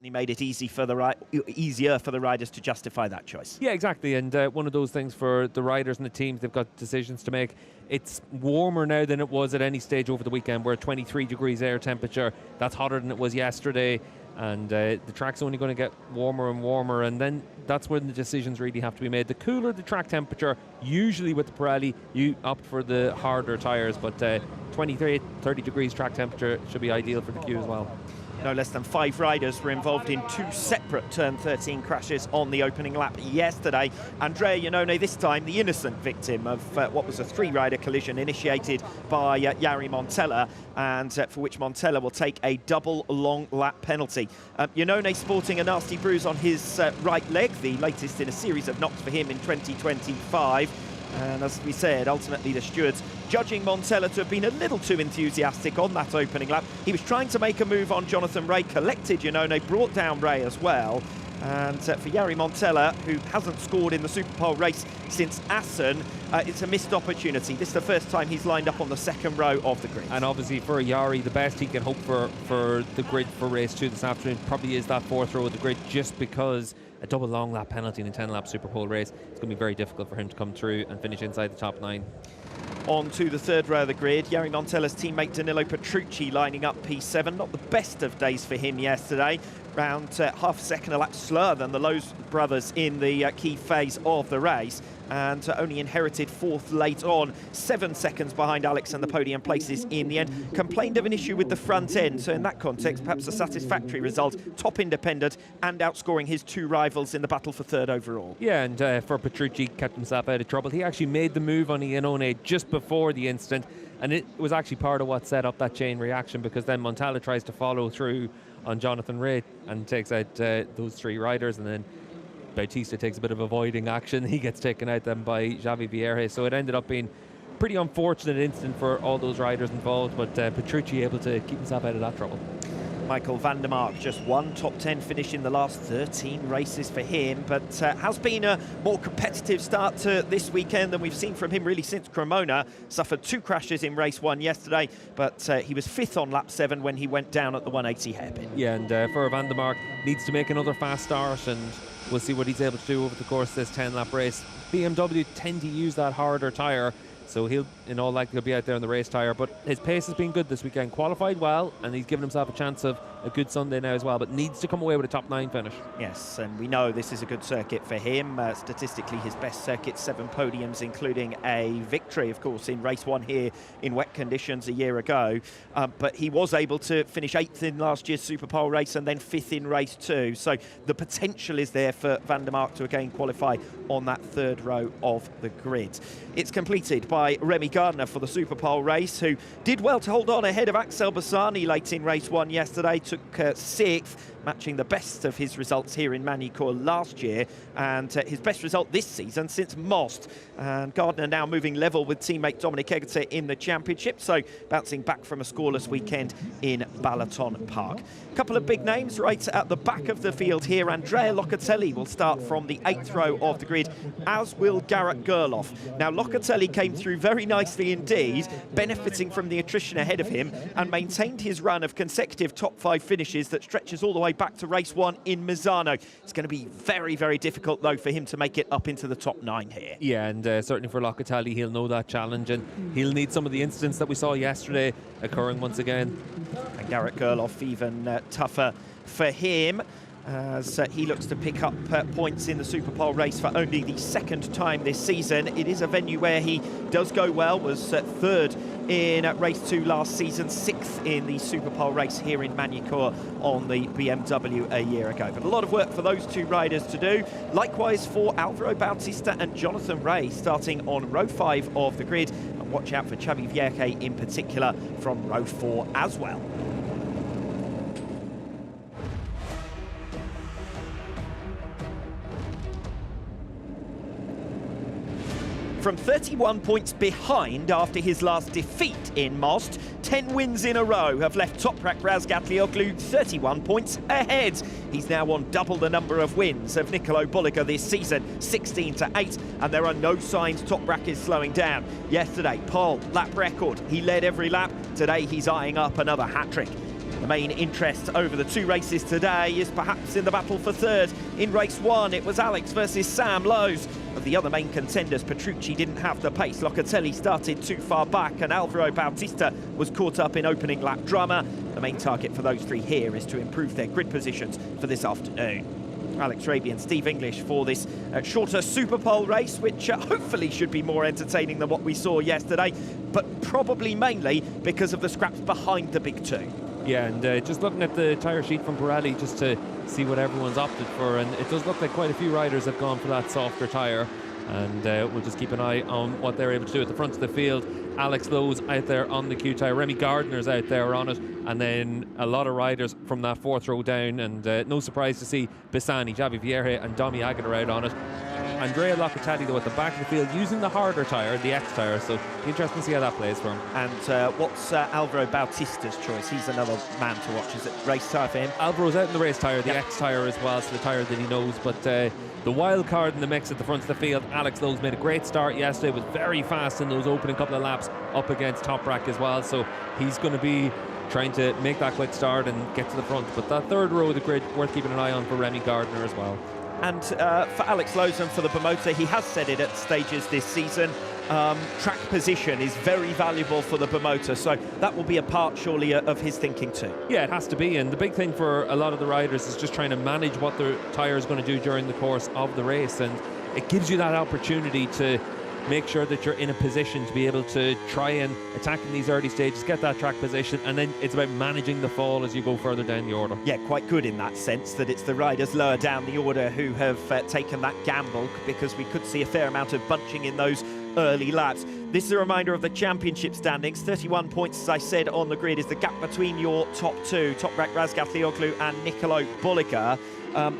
certainly made it easier for the riders to justify that choice. Yeah, exactly. And one of those things for the riders and the teams, they've got decisions to make. It's warmer now than it was at any stage over the weekend. We're at 23 degrees air temperature. That's hotter than it was yesterday. And the track's only going to get warmer and warmer, and then that's when the decisions really have to be made. The cooler the track temperature, usually with the Pirelli, you opt for the harder tyres, but 23, 30 degrees track temperature should be ideal for the Q as well. No less than 5 riders were involved in 2 separate Turn 13 crashes on the opening lap yesterday. Andrea Iannone, this time the innocent victim of what was a 3-rider collision initiated by Jari Montella, and for which Montella will take a double long lap penalty. Iannone sporting a nasty bruise on his right leg, the latest in a series of knocks for him in 2025. And as we said, ultimately the stewards judging Montella to have been a little too enthusiastic on that opening lap. He was trying to make a move on Jonathan Rea, collected Iannone, brought down Rea as well. And for Jari Montella, who hasn't scored in the Superpole race since Assen, it's a missed opportunity. This is the first time he's lined up on the second row of the grid. And obviously for Jari, the best he can hope for the grid for race 2 this afternoon probably is that 4th row of the grid, just because a double long lap penalty in a 10-lap Superpole race, it's going to be very difficult for him to come through and finish inside the top 9. On to the 3rd row of the grid, Jari Montella's teammate Danilo Petrucci lining up P7. Not the best of days for him yesterday. Around half a second a lap slower than the Lowe's brothers in the key phase of the race, and only inherited 4th late on, 7 seconds behind Alex and the podium places in the end. Complained of an issue with the front end, so in that context perhaps a satisfactory result. Top independent and outscoring his 2 rivals in the battle for 3rd overall. Yeah, and for Petrucci, kept himself out of trouble. He actually made the move on Iannone just before the incident, and it was actually part of what set up that chain reaction, because then Montella tries to follow through on Jonathan Rea and takes out those 3 riders, and then Bautista takes a bit of avoiding action. He gets taken out then by Javi Vierge, so it ended up being a pretty unfortunate incident for all those riders involved, but Petrucci able to keep himself out of that trouble. Michael van der Mark, just 1 top 10 finish in the last 13 races for him, but has been a more competitive start to this weekend than we've seen from him really since Cremona. Suffered 2 crashes in race 1 yesterday, but he was 5th on lap 7 when he went down at the 180 hairpin. Yeah, and for van der Mark, needs to make another fast start, and we'll see what he's able to do over the course of this 10-lap race. BMW tend to use that harder tyre, so he'll, in all likelihood, be out there on the race tyre. But his pace has been good this weekend. Qualified well, and he's given himself a chance of a good Sunday now as well, but needs to come away with a top 9 finish. Yes, and we know this is a good circuit for him. Statistically, his best circuit, 7 podiums, including a victory, of course, in race 1 here in wet conditions a year ago. But he was able to finish 8th in last year's Superpole race and then 5th in race 2. So the potential is there for van der Mark to again qualify on that 3rd row of the grid. It's completed by Remy Gardner for the Superpole race, who did well to hold on ahead of Axel Bassani late in race 1 yesterday. Took 6th, matching the best of his results here in Magny-Cours last year, and his best result this season since Most. And Gardner now moving level with teammate Dominic Egerter in the championship, so bouncing back from a scoreless weekend in Balaton Park. A couple of big names right at the back of the field here. Andrea Locatelli will start from the 8th row of the grid, as will Garrett Gerloff. Now, Locatelli came through very nicely indeed, benefiting from the attrition ahead of him, and maintained his run of consecutive top 5 finishes that stretches all the way back to race 1 in Misano. It's going to be very, very difficult, though, for him to make it up into the top 9 here. Yeah, and certainly for Locatelli, he'll know that challenge, and he'll need some of the incidents that we saw yesterday occurring once again. And Garrett Gerloff even tougher for him, as he looks to pick up points in the Superpole race for only the 2nd time this season. It is a venue where he does go well, was 3rd in race 2 last season, 6th in the Superpole race here in Magny-Cours on the BMW a year ago. But a lot of work for those 2 riders to do. Likewise for Alvaro Bautista and Jonathan Rea, starting on row 5 of the grid. And watch out for Xavi Vierge in particular from row 4 as well. From 31 points behind after his last defeat in Most, 10 wins in a row have left Toprak Razgatlioglu 31 points ahead. He's now on double the number of wins of Nicolo Bolliger this season, 16-8, and there are no signs Toprak is slowing down. Yesterday, pole, lap record, he led every lap. Today, he's eyeing up another hat-trick. The main interest over the two races today is perhaps in the battle for third. In race one, it was Alex versus Sam Lowes. Of the other main contenders, Petrucci didn't have the pace. Locatelli started too far back, and Alvaro Bautista was caught up in opening lap drama. The main target for those three here is to improve their grid positions for this afternoon. Alex Raby and Steve English for this shorter Superpole race, which hopefully should be more entertaining than what we saw yesterday, but probably mainly because of the scraps behind the big two. Yeah, and just looking at the tyre sheet from Pirelli just to see what everyone's opted for, and it does look like quite a few riders have gone for that softer tyre, and we'll just keep an eye on what they're able to do at the front of the field. Alex Lowes out there on the Q tyre, Remy Gardner's out there on it, and then a lot of riders from that fourth row down, and no surprise to see Bassani, Javi Vierge and Domi Agata out on it. Andrea Locatelli, though, at the back of the field using the harder tyre, the X tyre, so interesting to see how that plays for him. And what's Alvaro Bautista's choice? He's another man to watch. Is it race tyre for him? Alvaro's out in the race tyre, the X tyre as well, so the tyre that he knows, but the wild card in the mix at the front of the field, Alex Lowes made a great start yesterday, was very fast in those opening couple of laps up against Toprak as well, so he's going to be trying to make that quick start and get to the front. But that third row of the grid, worth keeping an eye on for Remy Gardner as well. And for Alex Lowes and for the Bimotor, he has said it at stages this season, track position is very valuable for the Bimotor, so that will be a part surely of his thinking too. Yeah, it has to be, and the big thing for a lot of the riders is just trying to manage what their tyre is going to do during the course of the race, and it gives you that opportunity to make sure that you're in a position to be able to try and attack in these early stages, get that track position, and then it's about managing the fall as you go further down the order. Yeah, quite good in that sense, that it's the riders lower down the order who have taken that gamble, because we could see a fair amount of bunching in those early laps. This is a reminder of the championship standings. 31 points, as I said, on the grid is the gap between your top two, Toprak Razgatlioglu and Nicolo Buliga.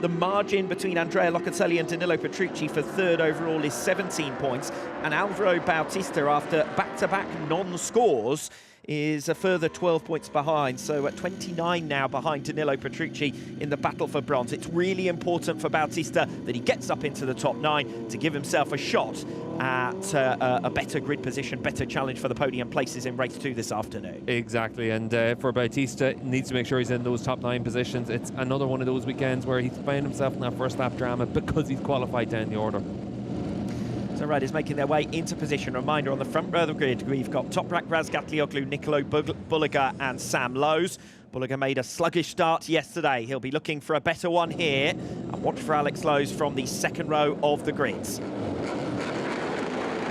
The margin between Andrea Locatelli and Danilo Petrucci for third overall is 17 points, and Alvaro Bautista, after back-to-back non-scores, is a further 12 points behind, so at 29 now behind Danilo Petrucci in the battle for bronze. It's really important for Bautista that he gets up into the top 9 to give himself a shot at a better grid position, better challenge for the podium places in race 2 this afternoon. Exactly, and for Bautista, he needs to make sure he's in those top 9 positions. It's another one of those weekends where he's found himself in that first lap drama because he's qualified down the order. So riders making their way into position. Reminder, on the front row of the grid, we've got Toprak Razgatlioglu, Nicolo Buliga and Sam Lowes. Buliga made a sluggish start yesterday. He'll be looking for a better one here. And watch for Alex Lowes from the second row of the grids.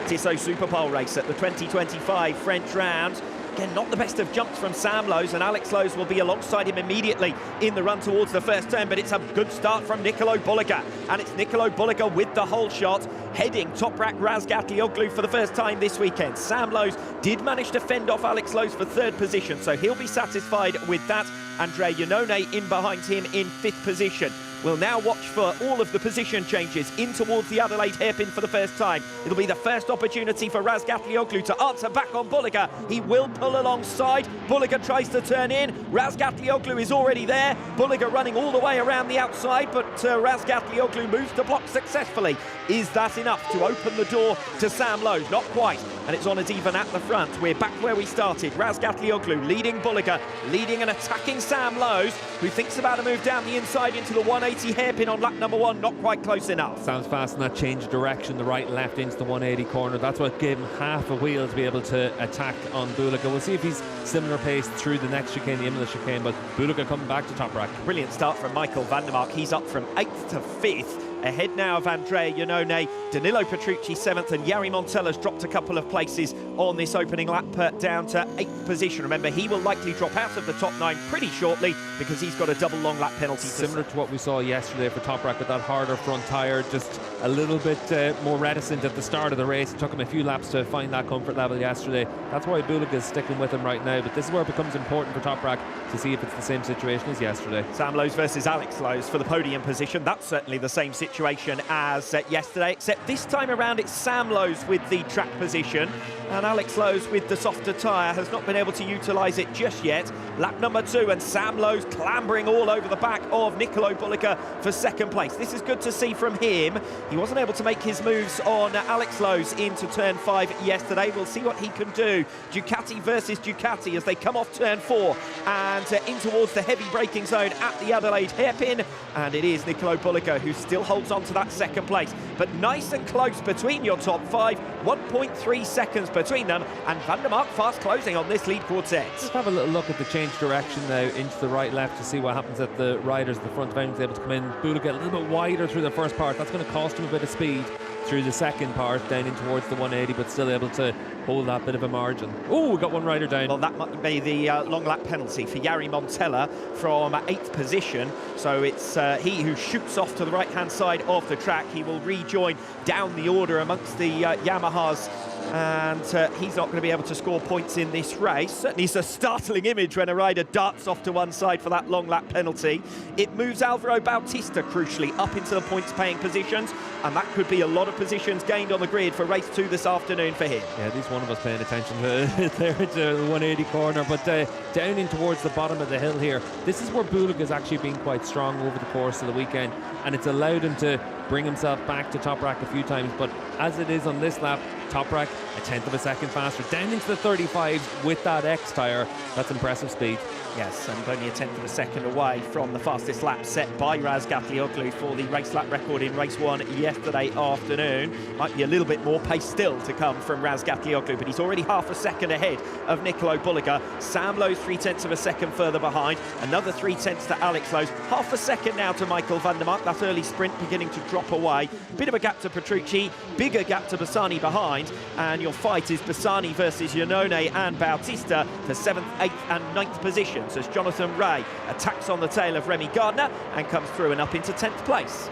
Tissot Superpole race at the 2025 French round. Again, not the best of jumps from Sam Lowes, and Alex Lowes will be alongside him immediately in the run towards the first turn, but it's a good start from Nicolo Buliga, and it's Nicolo Buliga with the whole shot, heading Toprak Razgatlioglu for the first time this weekend. Sam Lowes did manage to fend off Alex Lowes for third position, so he'll be satisfied with that. Andrea Iannone in behind him in 5th position. We'll now watch for all of the position changes in towards the Adelaide hairpin for the first time. It'll be the first opportunity for Razgatlioglu to answer back on Buliga. He will pull alongside. Buliga tries to turn in. Razgatlioglu is already there. Buliga running all the way around the outside, but Razgatlioglu moves to block successfully. Is that enough to open the door to Sam Lowes? Not quite, and it's on as even at the front. We're back where we started. Razgatlioglu leading Buliga, leading and attacking Sam Lowes, who thinks about a move down the inside into the 180 hairpin on lap number 1, not quite close enough. Sounds fast in that change of direction, the right and left into the 180 corner. That's what gave him half a wheel to be able to attack on Buliga. We'll see if he's similar pace through the next chicane, the Imola chicane, but Buliga coming back to Toprak. Brilliant start from Michael van der Mark. He's up from 8th to 5th. Ahead now of Andrea Iannone, Danilo Petrucci 7th, and Jari Montella's dropped a couple of places on this opening lap down to 8th position. Remember, he will likely drop out of the top 9 pretty shortly because he's got a double long lap penalty. Similar to what we saw yesterday for Toprak with that harder front tyre, just a little bit more reticent at the start of the race. It took him a few laps to find that comfort level yesterday. That's why Buliga is sticking with him right now, but this is where it becomes important for Toprak to see if it's the same situation as yesterday. Sam Lowes versus Alex Lowes for the podium position. That's certainly the same situation situation as yesterday, except this time around it's Sam Lowes with the track position, and Alex Lowes with the softer tyre has not been able to utilise it just yet. Lap number 2, and Sam Lowes clambering all over the back of Nicolo Bulliger for second place. This is good to see from him. He wasn't able to make his moves on Alex Lowes into turn 5 yesterday. We'll see what he can do. Ducati versus Ducati as they come off turn 4 and in towards the heavy braking zone at the Adelaide hairpin, and it is Nicolo Bulliger who still holds on to that second place, but nice and close between your top 5, 1.3 seconds between them, and Van der Mark fast closing on this lead quartet. Let's have a little look at the change direction now into the right left to see what happens at the riders. The front end is able to come in. Bulliger a little bit wider through the first part. That's going to cost him a bit of speed through the second part, down in towards the 180, but still able to hold that bit of a margin. Oh, we got one rider down. Well, that might be the long lap penalty for Jari Montella from 8th position. So it's he who shoots off to the right-hand side of the track. He will rejoin down the order amongst the Yamahas, and he's not going to be able to score points in this race. Certainly it's a startling image when a rider darts off to one side for that long lap penalty. It moves Alvaro Bautista crucially up into the points paying positions, and that could be a lot of positions gained on the grid for race 2 this afternoon for him. Yeah, at least one of us paying attention to there to the 180 corner, but down in towards the bottom of the hill here. This is where Bulliger has actually been quite strong over the course of the weekend, and it's allowed him to bring himself back to top rack a few times, but as it is on this lap, top rack a 1/10 of a second faster, down into the 35s with that X tyre. That's impressive speed. Yes, and only a 1/10 of a second away from the fastest lap set by Raz Gatlioglu for the race lap record in race 1 yesterday afternoon. Might be a little bit more pace still to come from Raz Gatlioglu, but he's already half a second ahead of Nicolo Bulliger. Sam Lowes 3/10 of a second further behind, another 3/10 to Alex Lowes, half a second now to Michael van der Mark. That early sprint beginning to drop away. Bit of a gap to Petrucci, bigger gap to Bassani behind, and your fight is Bassani versus Iannone and Bautista for 7th, 8th and 9th positions as Jonathan Ray attacks on the tail of Remy Gardner and comes through and up into 10th place.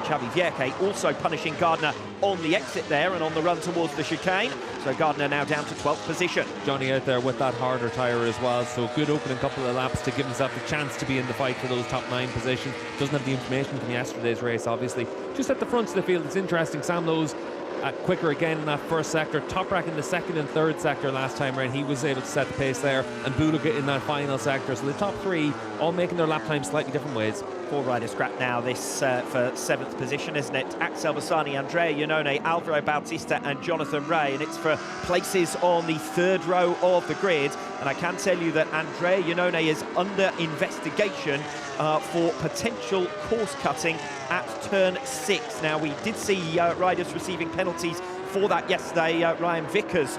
Xavi Vierke also punishing Gardner on the exit there and on the run towards the chicane. So Gardner now down to 12th position. Johnny out there with that harder tyre as well, so good opening couple of laps to give himself the chance to be in the fight for those top 9 positions. Doesn't have the information from yesterday's race, obviously. Just at the front of the field, it's interesting. Sam Lowes quicker again in that first sector. Top rack in the second and third sector last time around. He was able to set the pace there, and Bulliger in that final sector. So the top 3 all making their lap times slightly different ways. 4 rider scrap now, this for 7th position, isn't it? Axel Bassani, Andrea Iannone, Alvaro Bautista and Jonathan Ray, and it's for places on the 3rd row of the grid. And I can tell you that Andrea Iannone is under investigation for potential course cutting at turn 6. Now, we did see riders receiving penalties for that yesterday. Ryan Vickers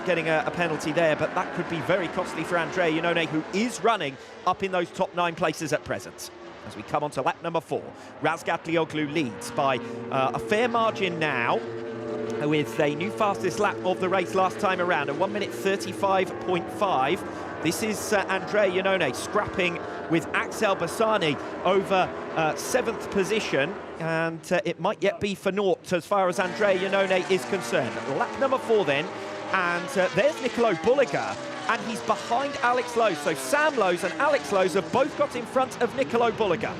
getting a penalty there, but that could be very costly for Andrea Iannone, who is running up in those top 9 places at present. As we come on to lap number 4, Raz Gatlioglu leads by a fair margin now, with a new fastest lap of the race last time around, a 1:35.5. This is Andrea Iannone scrapping with Axel Bassani over 7th position, and it might yet be for naught as far as Andrea Iannone is concerned. Lap number 4 then, and there's Nicolo Bulliger, and he's behind Alex Lowes. So Sam Lowes and Alex Lowes have both got in front of Nicolo Bulliger.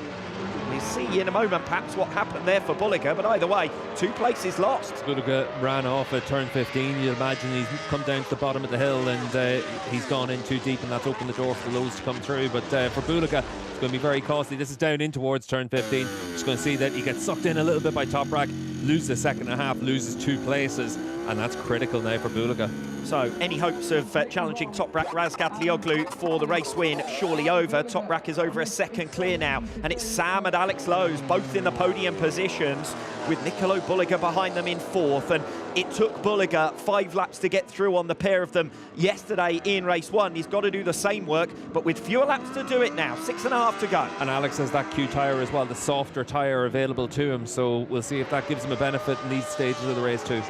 We'll see in a moment perhaps what happened there for Bulliger, but either way, 2 places lost. Bulliger ran off at turn 15. You'd imagine he's come down to the bottom of the hill, and he's gone in too deep, and that's opened the door for the Lowes to come through. But for Bulliger, it's going to be very costly. This is down in towards turn 15. Just going to see that he gets sucked in a little bit by Top Rack, loses a second and a half, loses 2 places, and that's critical now for Bulliger. So any hopes of challenging Top Rack Raz Gatlioglu for the race win surely over. Top Rack is over a second clear now, and it's Sam and Alex Lowes both in the podium positions, with Nicolo Bulliger behind them in 4th. And it took Bulliger 5 laps to get through on the pair of them yesterday in race 1. He's got to do the same work, but with fewer laps to do it now. 6.5 to go. And Alex has that Q tyre as well, the softer tyre available to him, so we'll see if that gives him a benefit in these stages of the race too.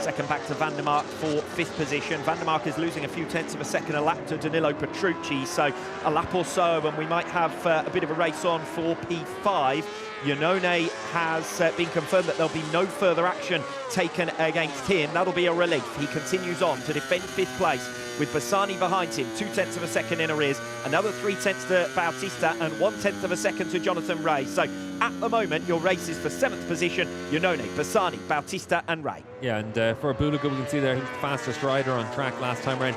Second back to Van der Mark for 5th position. Van der Mark is losing a few tenths of a second a lap to Danilo Petrucci, so a lap or so and we might have a bit of a race on for P5. Iannone has been confirmed that there'll be no further action taken against him. That'll be a relief. He continues on to defend 5th place with Bassani behind him, 2 tenths of a second in arrears, another 3 tenths to Bautista and 1 tenth of a second to Jonathan Rea. So at the moment, your race is for 7th position, Iannone, Bassani, Bautista and Rea. Yeah, and for Bulaga, we can see there, he was the fastest rider on track last time around.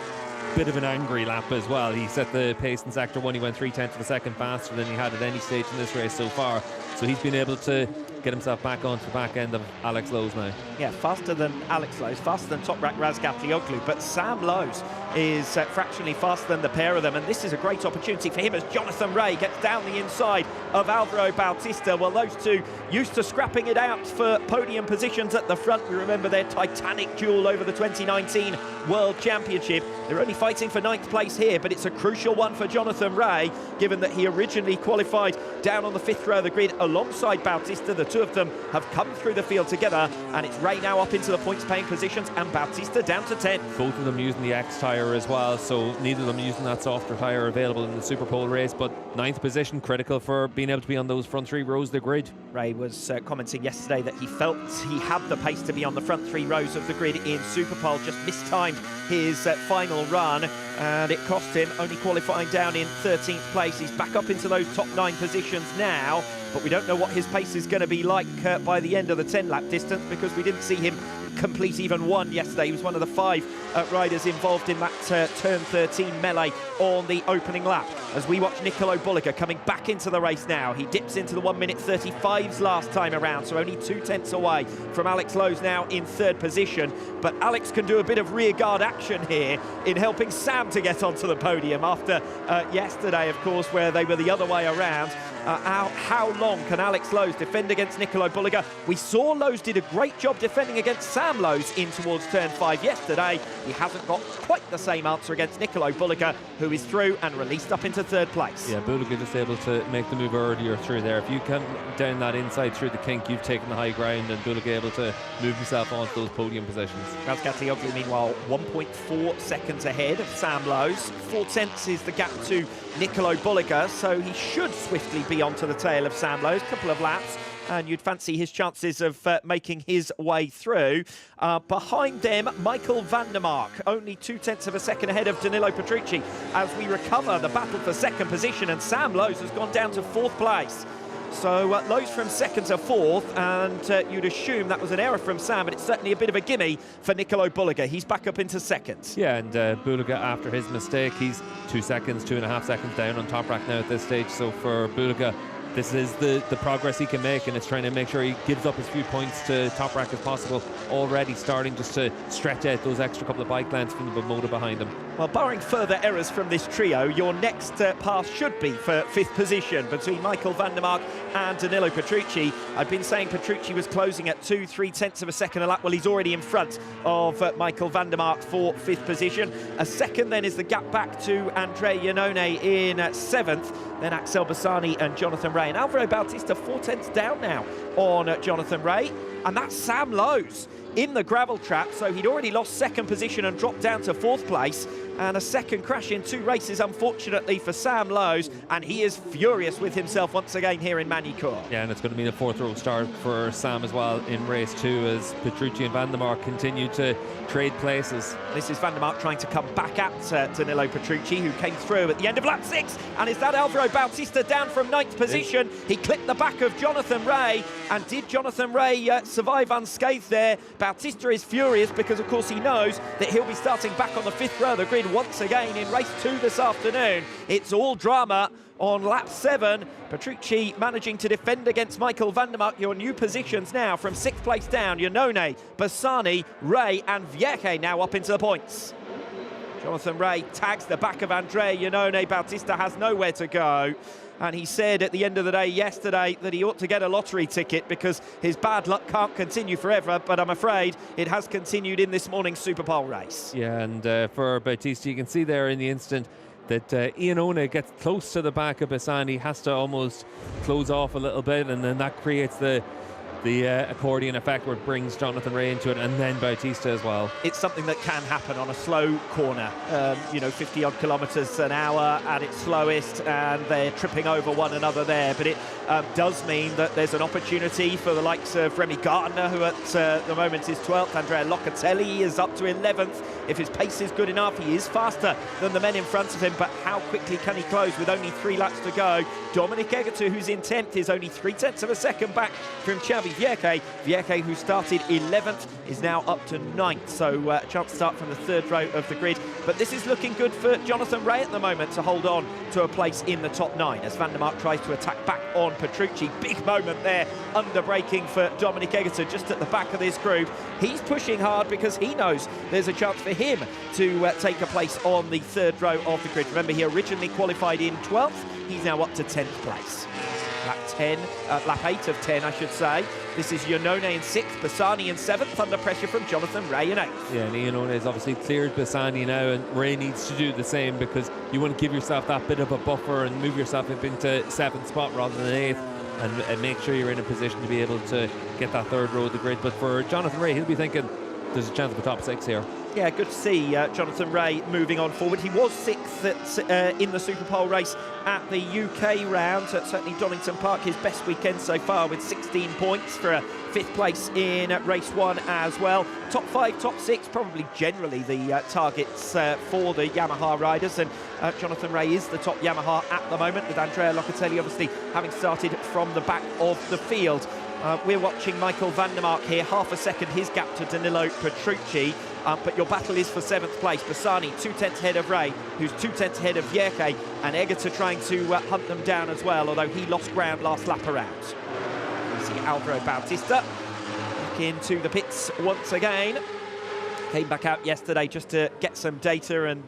Bit of an angry lap as well. He set the pace in Sector 1. He went 3 tenths of a second faster than he had at any stage in this race so far. So he's been able to get himself back onto the back end of Alex Lowe's now. Yeah, faster than Alex Lowe's, faster than Toprak Razgatlioglu, but Sam Lowe's is fractionally faster than the pair of them, and this is a great opportunity for him as Jonathan Rea gets down the inside of Alvaro Bautista. Well, those two used to scrapping it out for podium positions at the front. We remember their titanic duel over the 2019 World Championship. They're only fighting for 9th place here, but it's a crucial one for Jonathan Rea, given that he originally qualified down on the 5th row of the grid alongside Bautista. The two of them have come through the field together, and it's Rea now up into the points-paying positions and Bautista down to 10th. Both of them using the X tyre as well, so neither of them using that softer tyre available in the Superpole race, but 9th position critical for being able to be on those front 3 rows of the grid. Rea was commenting yesterday that he felt he had the pace to be on the front 3 rows of the grid in Superpole, just mistimed his final run, and it cost him, only qualifying down in 13th place. He's back up into those top 9 positions now, but we don't know what his pace is going to be like by the end of the 10-lap distance, because we didn't see him complete even one yesterday. He was one of the 5 riders involved in that turn 13 melee on the opening lap. As we watch Nicolo Bulliger coming back into the race now, he dips into the 1:35s last time around, so only 2 tenths away from Alex Lowe's now in 3rd position. But Alex can do a bit of rear guard action here in helping Sam to get onto the podium after yesterday, of course, where they were the other way around. How long can Alex Lowe's defend against Nicolo Bulliger? We saw Lowe's did a great job defending against Sam Lowe's in towards turn 5 yesterday. He hasn't got quite the same answer against Nicolo Bulliger, who is through and released up into 3rd place. Yeah, Bulliger just able to make the move earlier through there. If you come down that inside through the kink, you've taken the high ground, and Bulliger able to move himself onto those podium positions. Razgatlioglu, meanwhile, 1.4 seconds ahead of Sam Lowe's. 4 tenths is the gap to Nicolo Bulliger, so he should swiftly be onto the tail of Sam Lowe's. Couple of laps, and you'd fancy his chances of making his way through. Behind them, Michael van der Mark, only 2 tenths of a second ahead of Danilo Petrucci as we recover the battle for 2nd position, and Sam Lowe's has gone down to 4th place. So Lowe's from 2nd to 4th, and you'd assume that was an error from Sam, but it's certainly a bit of a gimme for Nicolo Bulliger. He's back up into 2nd. Yeah, and Bulliger, after his mistake, he's 2 seconds, 2.5 seconds down on Toprak now at this stage. So for Bulliger, this is the progress he can make, and it's trying to make sure he gives up as few points to Toprak as possible, already starting just to stretch out those extra couple of bike lengths from the Bimoda behind him. Well, barring further errors from this trio, your next pass should be for 5th position between Michael van der Mark and Danilo Petrucci. I've been saying Petrucci was closing at 2-3 tenths of a second a lap. Well, he's already in front of Michael van der Mark for 5th position. A second then is the gap back to Andrea Iannone in 7th. Then Axel Bassani and Jonathan Rea. And Alvaro Bautista 4 tenths down now on Jonathan Rea. And that's Sam Lowe's in the gravel trap. So he'd already lost 2nd position and dropped down to 4th place. And a second crash in 2 races, unfortunately, for Sam Lowe's, and he is furious with himself once again here in Magny-Cours. Yeah, and it's going to be the 4th row start for Sam as well in race 2 as Petrucci and van der Mark continue to trade places. This is van der Mark trying to come back at Danilo Petrucci, who came through at the end of lap 6, and is that Alvaro Bautista down from 9th position. He clipped the back of Jonathan Rea, and did Jonathan Rea survive unscathed there? Bautista is furious because, of course, he knows that he'll be starting back on the 5th row of the grid once again in race 2 this afternoon. It's all drama on lap 7. Petrucci managing to defend against Michael van der Mark. Your new positions now from 6th place down. Iannone, Bassani, Rea and Vieche now up into the points. Jonathan Rea tags the back of Andrea Iannone. Bautista has nowhere to go. And he said at the end of the day yesterday that he ought to get a lottery ticket because his bad luck can't continue forever, but I'm afraid it has continued in this morning's Superpole race. Yeah, and for Bautista, you can see there in the instant that Iannone gets close to the back of Bassani, has to almost close off a little bit, and then that creates the the accordion effect where it brings Jonathan Rea into it, and then Bautista as well. It's something that can happen on a slow corner, 50-odd kilometres an hour at its slowest, and they're tripping over one another there. But it does mean that there's an opportunity for the likes of Remy Gardner, who at the moment is 12th. Andrea Locatelli is up to 11th. If his pace is good enough, he is faster than the men in front of him, but how quickly can he close with only 3 laps to go? Dominic Egerter, who's in 10th, is only 0.3 of a second back from Xavi Vierke. Vierke, who started 11th, is now up to 9th, so a chance to start from the 3rd row of the grid. But this is looking good for Jonathan Rea at the moment to hold on to a place in the top 9 as Van der Mark tries to attack back on Petrucci. Big moment there, under braking for Dominic Egerter just at the back of this group. He's pushing hard because he knows there's a chance for him to take a place on the 3rd row of the grid. Remember, he originally qualified in 12th. He's now up to 10th place. Lap 8 of 10, I should say. This is Iannone in 6th, Bassani in 7th, under pressure from Jonathan Rea in 8th. Yeah, and Iannone has obviously cleared Bassani now, and Rea needs to do the same because you want to give yourself that bit of a buffer and move yourself up into 7th spot rather than 8th, and make sure you're in a position to be able to get that 3rd row of the grid. But for Jonathan Rea, he'll be thinking there's a chance of the top 6 here. Yeah, good to see Jonathan Rea moving on forward. He was 6th in the Superpole race at the UK round. Certainly Donington Park, his best weekend so far, with 16 points for a 5th place in race 1 as well. Top 5, top 6, probably generally the targets for the Yamaha riders. And Jonathan Rea is the top Yamaha at the moment, with Andrea Locatelli obviously having started from the back of the field. We're watching Michael van der Mark here, half a second his gap to Danilo Petrucci, but your battle is for 7th place. Bassani 2/10 ahead of Rea, who's 2/10 ahead of Vierke, and Egerter trying to hunt them down as well, although he lost ground last lap around. You see Alvaro Bautista back into the pits once again. Came back out yesterday just to get some data, and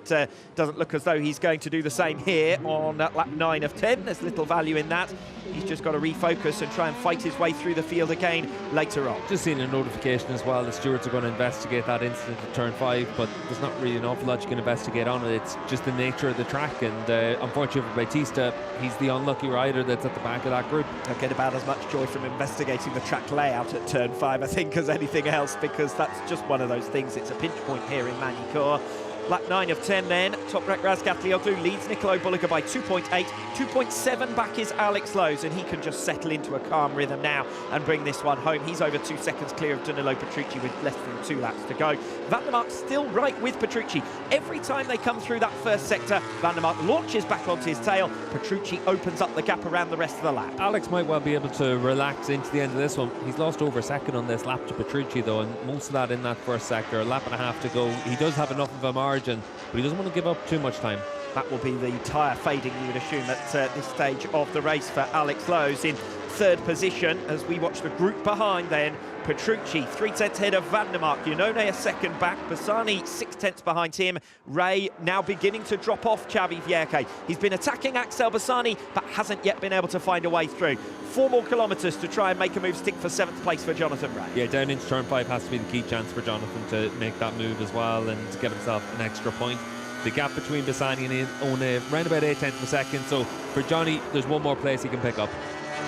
doesn't look as though he's going to do the same here on lap 9 of 10. There's little value in that. He's just got to refocus and try and fight his way through the field again later on. Just seen a notification as well. The stewards are going to investigate that incident at turn 5, but there's not really an awful lot you can investigate on it. It's just the nature of the track, and unfortunately for Bautista, he's the unlucky rider that's at the back of that group. I get about as much joy from investigating the track layout at turn 5, I think, as anything else, because that's just one of those things. It's a pinch point here in Magny-Cours. Lap 9 of 10 then. Toprak Razgatlioglu leads Nicolo Bulliger by 2.8. 2.7 back is Alex Lowes, and he can just settle into a calm rhythm now and bring this one home. He's over 2 seconds clear of Danilo Petrucci with less than 2 laps to go. Van der Mark still right with Petrucci. Every time they come through that first sector, Van der Mark launches back onto his tail. Petrucci opens up the gap around the rest of the lap. Alex might well be able to relax into the end of this one. He's lost over a second on this lap to Petrucci though, and most of that in that first sector. A lap and a half to go. He does have enough of a margin, but he doesn't want to give up too much time. That will be the tyre fading, you would assume, at this stage of the race for Alex Lowes in 3rd position. As we watch the group behind then, Petrucci 3/10 ahead of Van der Mark, Iannone a second back, Bassani 6/10 behind him. Rea now beginning to drop off Xavi Vierke. He's been attacking Axel Bassani, but hasn't yet been able to find a way through. 4 more kilometres to try and make a move stick for 7th place for Jonathan Rea. Yeah, down into turn 5 has to be the key chance for Jonathan to make that move as well and to get himself an extra point. The gap between Bassani and Iannone around about 0.8 of a second, so for Johnny there's one more place he can pick up.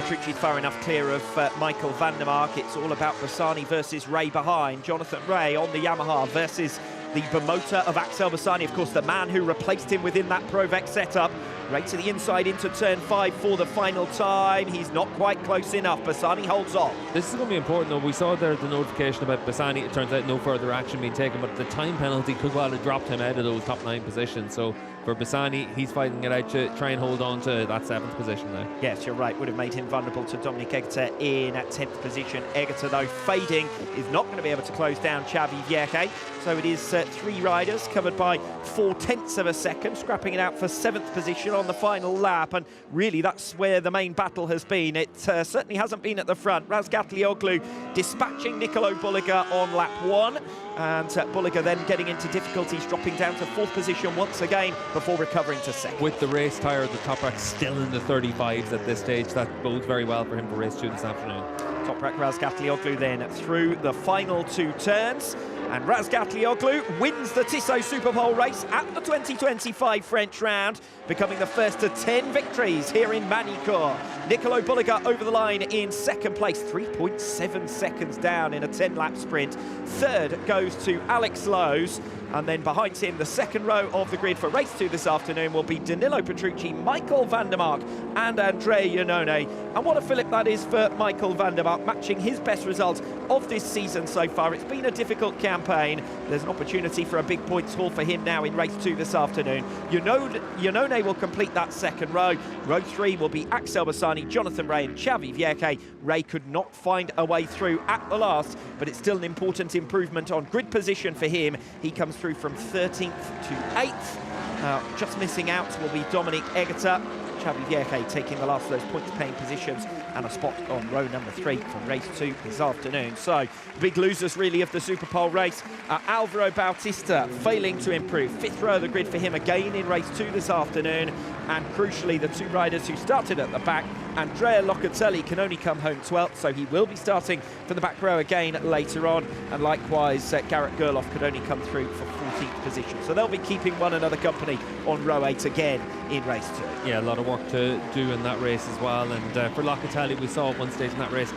Petrucci's far enough clear of Michael van der Mark. It's all about Bassani versus Rea behind. Jonathan Rea on the Yamaha versus the Bimotor of Axel Bassani, of course the man who replaced him within that Provex setup. Rea to the inside into turn 5 for the final time. He's not quite close enough. Bassani holds on. This is going to be important though. We saw there the notification about Bassani. It turns out no further action being taken, but the time penalty could well have dropped him out of those top 9 positions. So for Bassani, he's fighting it out to try and hold on to that 7th position now. Yes, you're right. Would have made him vulnerable to Dominic Egerter in at 10th position. Egerter, though, fading, is not going to be able to close down Xavi Vierke. So it is 3 riders covered by 0.4 of a second, scrapping it out for 7th position on the final lap. And really, that's where the main battle has been. It certainly hasn't been at the front. Razgatlioglu dispatching Nicolo Bulliger on lap 1. And Bulliger then getting into difficulties, dropping down to 4th position once again before recovering to 2nd. With the race tyre, the Toprak still in the 35s at this stage. That bodes very well for him for race 2 this afternoon. Toprak Razgatlioglu then through the final 2 turns. And Razgatlioglu wins the Tissot Superpole race at the 2025 French round, becoming the first to 10 victories here in Magny-Cours. Nicolo Bulliger over the line in second place, 3.7 seconds down in a 10-lap sprint. Third goes to Alex Lowes. And then behind him, the second row of the grid for race 2 this afternoon will be Danilo Petrucci, Michael van der Mark and Andrea Iannone. And what a fillip that is for Michael van der Mark, matching his best results of this season so far. It's been a difficult campaign. There's an opportunity for a big points haul for him now in race 2 this afternoon. Iannone will complete that second row. Row 3 will be Axel Bassani, Jonathan Ray and Xavi Vierke. Ray could not find a way through at the last, but it's still an important improvement on grid position for him. He comes through from 13th to 8th. Just missing out will be Dominic Egerter. Xavi Vierke taking the last of those points-paying positions and a spot on row number 3 for race 2 this afternoon. So, big losers really of the Superpole race. Alvaro Bautista failing to improve. 5th row of the grid for him again in race 2 this afternoon. And crucially, the 2 riders who started at the back, Andrea Locatelli can only come home 12th, so he will be starting for the back row again later on. And likewise, Garrett Gerloff could only come through for 14th position. So they'll be keeping one another company on row 8 again in race 2. Yeah, a lot of work to do in that race as well. And for Locatelli, we saw at one stage in that race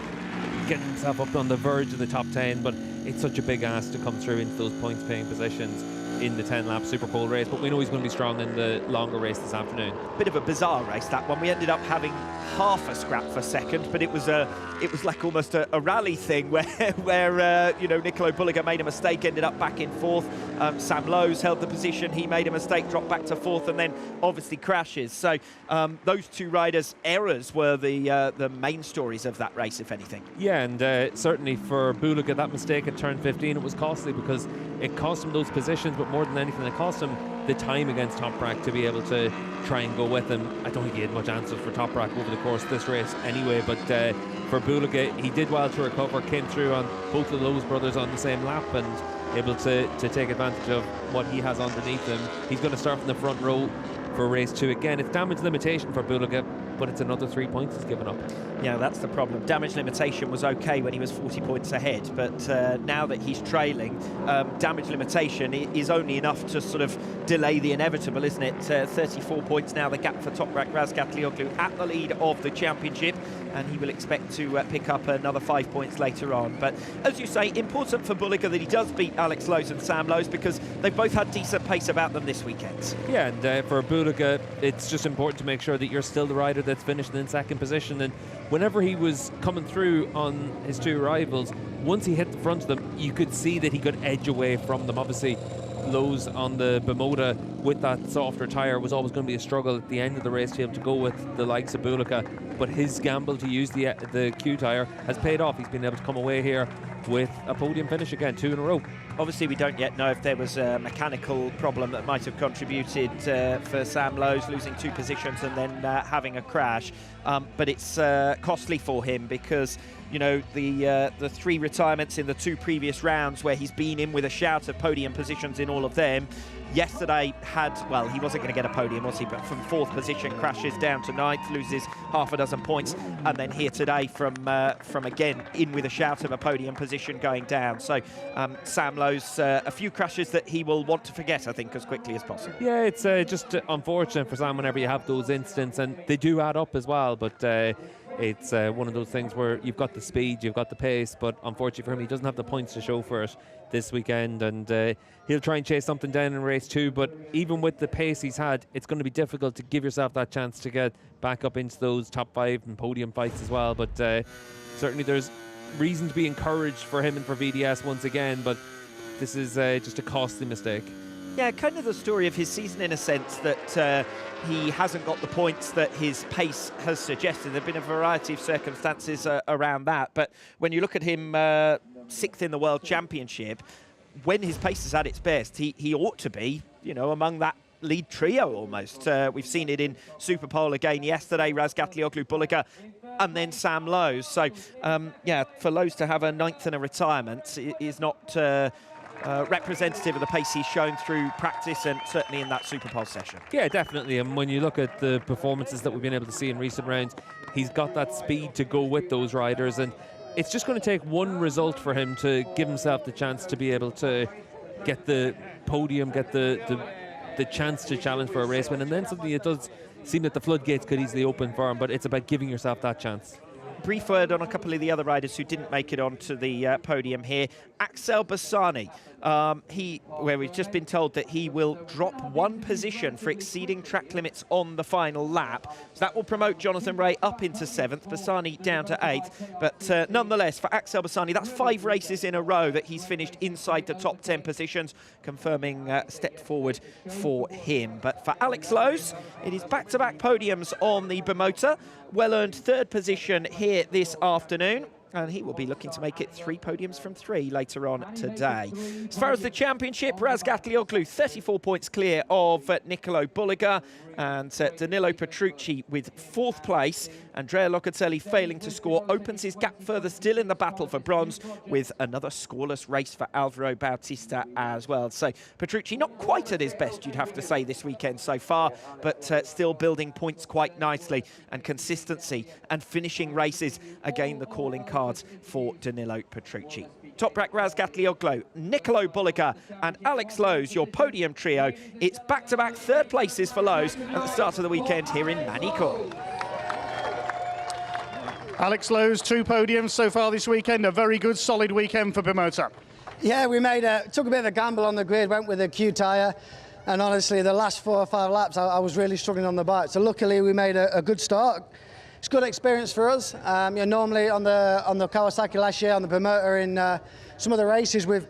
getting himself up on the verge of the top 10, but it's such a big ask to come through into those points-paying positions in the 10-lap Superpole race, but we know he's going to be strong in the longer race this afternoon. Bit of a bizarre race, that one. We ended up having half a scrap for second, but it was like almost a rally thing where Nicolo Bulliger made a mistake, ended up back in 4th. Sam Lowes held the position, he made a mistake, dropped back to 4th, and then obviously crashes. So those 2 riders' errors were the main stories of that race, if anything. Yeah, and certainly for Bulliger, that mistake at turn 15, it was costly because it cost him those positions, but more than anything, it cost him the time against Toprak to be able to try and go with him. I don't think he had much answers for Toprak over the course of this race anyway, but for Bulliger, he did well to recover, came through on both of those brothers on the same lap and able to take advantage of what he has underneath him. He's going to start from the front row for race 2 again. It's damage limitation for Bulliger, but it's another 3 points he's given up. Yeah, that's the problem. Damage limitation was okay when he was 40 points ahead, but now that he's trailing, damage limitation is only enough to sort of delay the inevitable, isn't it? 34 points now, the gap for Toprak Razgatlioglu at the lead of the championship, and he will expect to pick up another 5 points later on. But as you say, important for Bulliger that he does beat Alex Lowes and Sam Lowes, because they've both had decent pace about them this weekend. Yeah, and for Bulliger, it's just important to make sure that you're still the rider that's finished in second position. And whenever he was coming through on his 2 rivals, once he hit the front of them, you could see that he could edge away from them. Obviously, Lowes on the Bimota with that softer tyre was always going to be a struggle at the end of the race to be able to go with the likes of Bulliger, but his gamble to use the Q tyre has paid off. He's been able to come away here with a podium finish again, 2 in a row. Obviously, we don't yet know if there was a mechanical problem that might have contributed for Sam Lowes losing 2 positions and then having a crash. But it's costly for him because, you know, the 3 retirements in the 2 previous rounds where he's been in with a shout of podium positions in all of them. Yesterday well, he wasn't going to get a podium, was he? But from 4th position, crashes down to 9th, loses half a dozen points. And then here today from again, in with a shout of a podium position going down. So Sam Lowes, a few crashes that he will want to forget, I think, as quickly as possible. Yeah, it's just unfortunate for Sam whenever you have those incidents, and they do add up as well. But it's one of those things where you've got the speed, you've got the pace, but unfortunately for him, he doesn't have the points to show for it this weekend, and he'll try and chase something down in race 2, but even with the pace he's had, it's going to be difficult to give yourself that chance to get back up into those top 5 and podium fights as well. But certainly there's reason to be encouraged for him and for VDS once again, but this is just a costly mistake. Yeah, kind of the story of his season in a sense, that he hasn't got the points that his pace has suggested. There have been a variety of circumstances around that, but when you look at him 6th in the World Championship, when his pace is at its best, he ought to be, you know, among that lead trio almost. We've seen it in Superpole again yesterday, Razgatlioglu, Bulliger, and then Sam Lowes. So, yeah, for Lowes to have a 9th and a retirement is not representative of the pace he's shown through practice and certainly in that Superpole session. Yeah, definitely. And when you look at the performances that we've been able to see in recent rounds, he's got that speed to go with those riders, and it's just going to take one result for him to give himself the chance to be able to get the podium, get the chance to challenge for a race win. And then suddenly it does seem that the floodgates could easily open for him, but it's about giving yourself that chance. Brief word on a couple of the other riders who didn't make it onto the podium here. Axel Bassani, where we've just been told that he will drop 1 position for exceeding track limits on the final lap. So that will promote Jonathan Ray up into 7th, Bassani down to 8th. But nonetheless, for Axel Bassani, that's 5 races in a row that he's finished inside the top 10 positions, confirming a step forward for him. But for Alex Lowes, it is back-to-back podiums on the Bimotor. Well-earned 3rd position here this afternoon, and he will be looking to make it 3 podiums from 3 later on today. As far as the championship, Razgat Lioglu 34 points clear of Nicolo Bulliger, and Danilo Petrucci with 4th place. Andrea Locatelli failing to score opens his gap further still in the battle for bronze, with another scoreless race for Alvaro Bautista as well. So Petrucci not quite at his best, you'd have to say, this weekend so far, but still building points quite nicely, and consistency and finishing races, again the calling cards for Danilo Petrucci. Toprak Razgat Lioglu, Nicolo Bulliger and Alex Lowes, your podium trio. It's back-to-back 3rd places for Lowes at the start of the weekend here in Manicourt. Alex Lowes, 2 podiums so far this weekend. A very good, solid weekend for Bimotor. Yeah, we took a bit of a gamble on the grid, went with a Q tyre, and honestly, the last 4 or 5 laps, I was really struggling on the bike. So luckily, we made a good start. It's good experience for us. Normally on the Kawasaki last year, on the Bimotor in some of the races, we've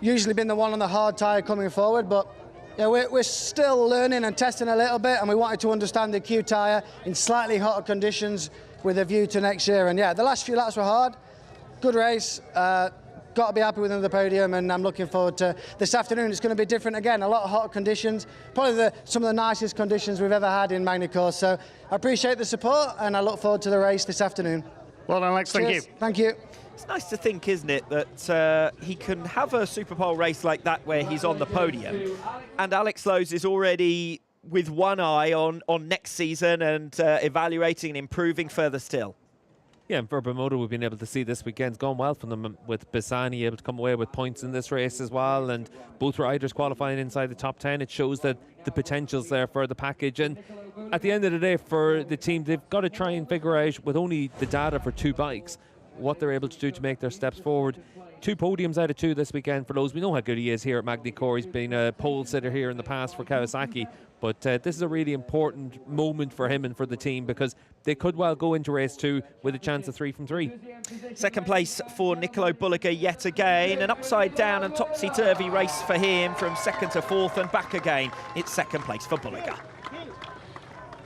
usually been the one on the hard tyre coming forward, but yeah, we're still learning and testing a little bit, and we wanted to understand the Q tyre in slightly hotter conditions with a view to next year. And yeah, the last few laps were hard. Good race. Got to be happy with another podium, and I'm looking forward to this afternoon. It's going to be different again. A lot of hot conditions, probably some of the nicest conditions we've ever had in Magny-Cours. So I appreciate the support, and I look forward to the race this afternoon. Well done, Alex. Thank you. Thank you. It's nice to think, isn't it, that he can have a Superpole race like that where he's on the podium, and Alex Lowes is already with one eye on next season and evaluating and improving further still. Yeah, and for Bimotor, we've been able to see this weekend's gone well for them, with Bassani able to come away with points in this race as well, and both riders qualifying inside the top 10. It shows that the potential's there for the package, and at the end of the day, for the team, they've got to try and figure out, with only the data for 2 bikes, what they're able to do to make their steps forward. 2 podiums out of 2 this weekend for Lowes. We know how good he is here at Magny-Cours. He's been a pole sitter here in the past for Kawasaki, but this is a really important moment for him and for the team, because they could well go into race 2 with a chance of 3 from 3. Second place for Nicolo Bulliger yet again. An upside down and topsy-turvy race for him from 2nd to 4th and back again. It's 2nd place for Bulliger.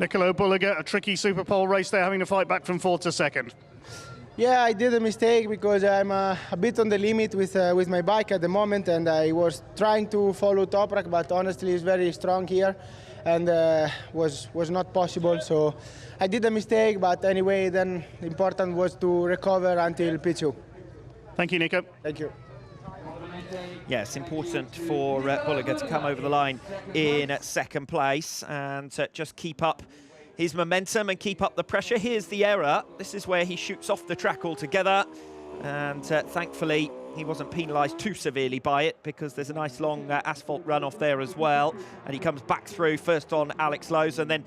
Nicolo Bulliger, a tricky Superpole race there, having to fight back from 4th to 2nd. Yeah, I did a mistake because I'm a bit on the limit with my bike at the moment, and I was trying to follow Toprak, but honestly he's very strong here, and was not possible. So I did a mistake, but anyway, then the important was to recover until P2. Thank you, Nico. Thank you. Yes, important for Bulliger to come over the line in 2nd place and just keep up his momentum and keep up the pressure. Here's the error. This is where he shoots off the track altogether, and thankfully he wasn't penalised too severely by it, because there's a nice long asphalt runoff there as well, and he comes back through first on Alex Lowes, and then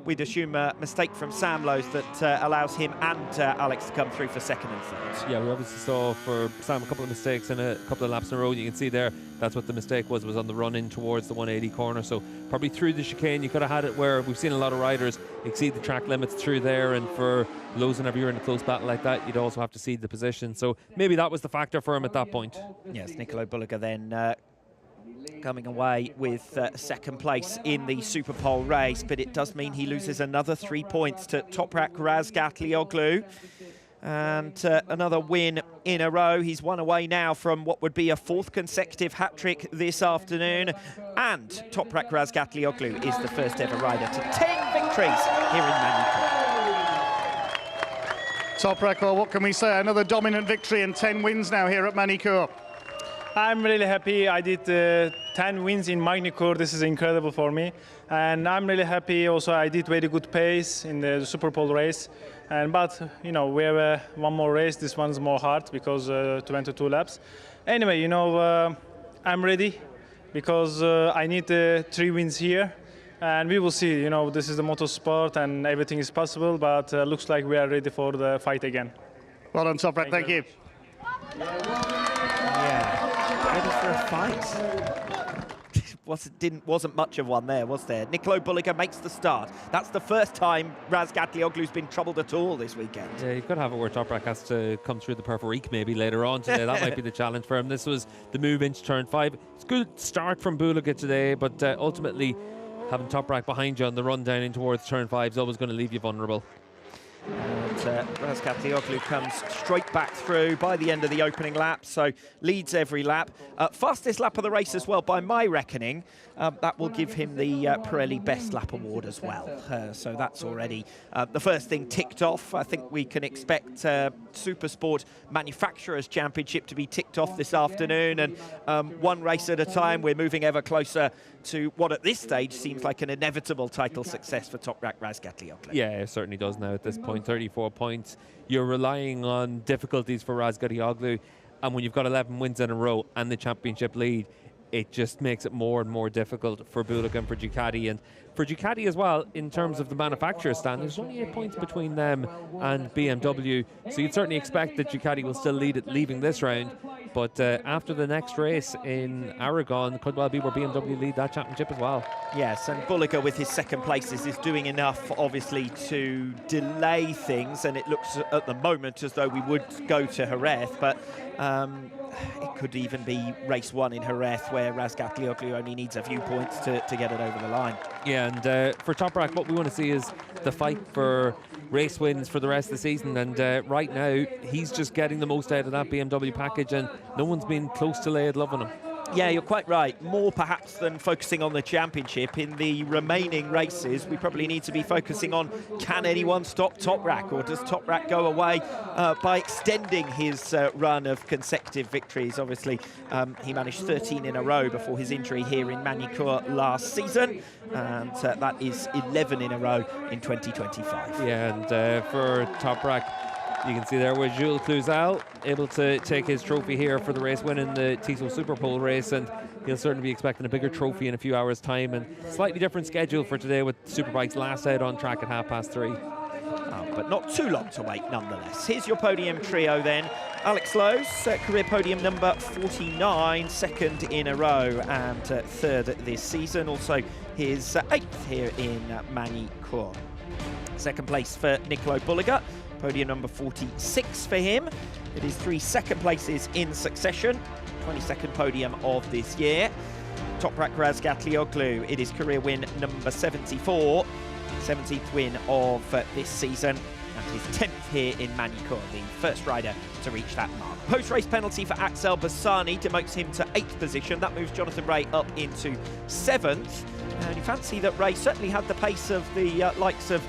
we'd assume a mistake from Sam Lowes that allows him and Alex to come through for 2nd and 3rd. Yeah, we obviously saw for Sam a couple of mistakes in a couple of laps in a row. You can see there, that's what the mistake was on the run in towards the 180 corner. So probably through the chicane, you could have had it where we've seen a lot of riders exceed the track limits through there, and for Lowes, whenever you're in a close battle like that, you'd also have to cede the position. So maybe that was the factor for him at that point. Yes, Nicolo Bulliger then coming away with 2nd place in the Superpole race, but it does mean he loses another 3 points to Toprak Razgat Lioglu, and another win in a row. He's one away now from what would be a 4th consecutive hat-trick this afternoon, and Toprak Razgat Lioglu is the first ever rider to 10 victories here in Manicourt. Toprak, well, what can we say? Another dominant victory and 10 wins now here at Manicourt. I'm really happy. I did 10 wins in Magny-Cours. This is incredible for me. And I'm really happy also I did very good pace in the Superpole race. But, you know, we have one more race. This one's more hard because 22 laps. Anyway, you know, I'm ready because I need 3 wins here. And we will see, you know, this is the motorsport and everything is possible, but looks like we are ready for the fight again. Well done, Toprak. Thank you. Yeah, ready for a fight. Wasn't much of one there, was there? Nicolo Bulliger makes the start. That's the first time Razgatlioglu's been troubled at all this weekend. Yeah, you've got to have it where Toprak has to come through the Perforique maybe later on today. That might be the challenge for him. This was the move into turn 5. It's a good start from Bulliger today, but ultimately having Toprak behind you on the run down in towards turn 5 is always going to leave you vulnerable. And Razgatlioglu comes straight back through by the end of the opening lap, so leads every lap. Fastest lap of the race as well, by my reckoning. That will give him the Pirelli Best Lap Award as well. So that's already the first thing ticked off. I think we can expect Supersport Manufacturers Championship to be ticked off this afternoon, and one race at a time, we're moving ever closer to what at this stage seems like an inevitable title success for Toprak Razgatlioglu. Yeah, it certainly does now at this point. 34 points. You're relying on difficulties for Razgatlioglu, and when you've got 11 wins in a row and the championship lead, it just makes it more and more difficult for Bulliger and for Ducati. And for Ducati as well, in terms of the manufacturer's stand, there's only 8 points between them and BMW. So you'd certainly expect that Ducati will still lead it leaving this round. But after the next race in Aragon, could well be where BMW lead that championship as well. Yes, and Bulliger with his second places is doing enough, obviously, to delay things. And it looks at the moment as though we would go to Jerez, but it could even be race 1 in Jerez, where Razgatlioglu only needs a few points to get it over the line. Yeah, and for Toprak, what we want to see is the fight for race wins for the rest of the season. And right now, he's just getting the most out of that BMW package, and no one's been close to laid love on him. Yeah, you're quite right. More perhaps than focusing on the championship, in the remaining races, we probably need to be focusing on, can anyone stop Toprak, or does Toprak go away by extending his run of consecutive victories? Obviously, he managed 13 in a row before his injury here in Magny-Cours last season, and that is 11 in a row in 2025. Yeah, and for Toprak, you can see there was Jules Cluzel able to take his trophy here for the race win in the Tissot Superpole race, and he'll certainly be expecting a bigger trophy in a few hours' time. And slightly different schedule for today, with Superbikes last out on track at 3:30. But not too long to wait nonetheless. Here's your podium trio then. Alex Lowe's career podium number 49, second in a row, and third this season. Also his 8th here in Magny-Cours. Second place for Nicolo Bulliger, podium number 46 for him. It is 3 second places in succession, 22nd podium of this year. Toprak Razgatlioglu, it is career win number 74, 17th win of this season, and his 10th here in Magny-Cours, the first rider to reach that mark. Post-race penalty for Axel Bassani demotes him to 8th position. That moves Jonathan Rea up into 7th. And you fancy that Rea certainly had the pace of the likes of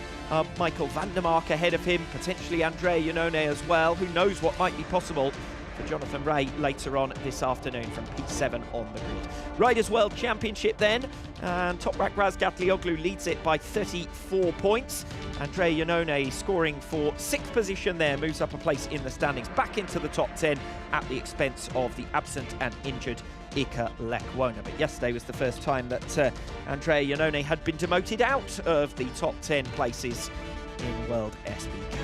Michael van der Mark ahead of him, potentially Andrea Iannone as well. Who knows what might be possible for Jonathan Rea later on this afternoon from P7 on the grid. Riders' World Championship then, and Toprak Razgatlioglu leads it by 34 points. Andrea Iannone scoring for 6th position there, moves up a place in the standings, back into the top 10 at the expense of the absent and injured Ika Lekwona. But yesterday was the first time that Andrea Iannone had been demoted out of the top 10 places in World SBK.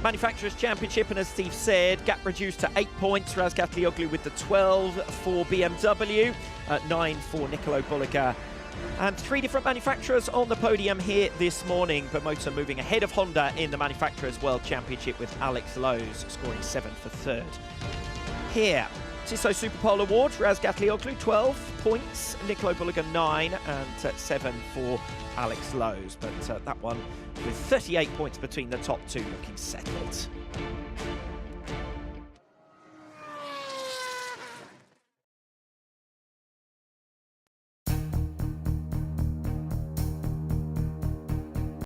Manufacturers Championship, and as Steve said, gap reduced to 8 points. Razgatlioglu with the 12 for BMW, 9 for Nicolo Bulliger. And 3 different manufacturers on the podium here this morning. Promoter moving ahead of Honda in the Manufacturers World Championship, with Alex Lowe's scoring 7th for 3rd. Here, Tissot Superpole Award, Razgatlioglu 12 points, Nicolo Bulliger 9, and 7 for Alex Lowe's. But that one with 38 points between the top 2 looking settled.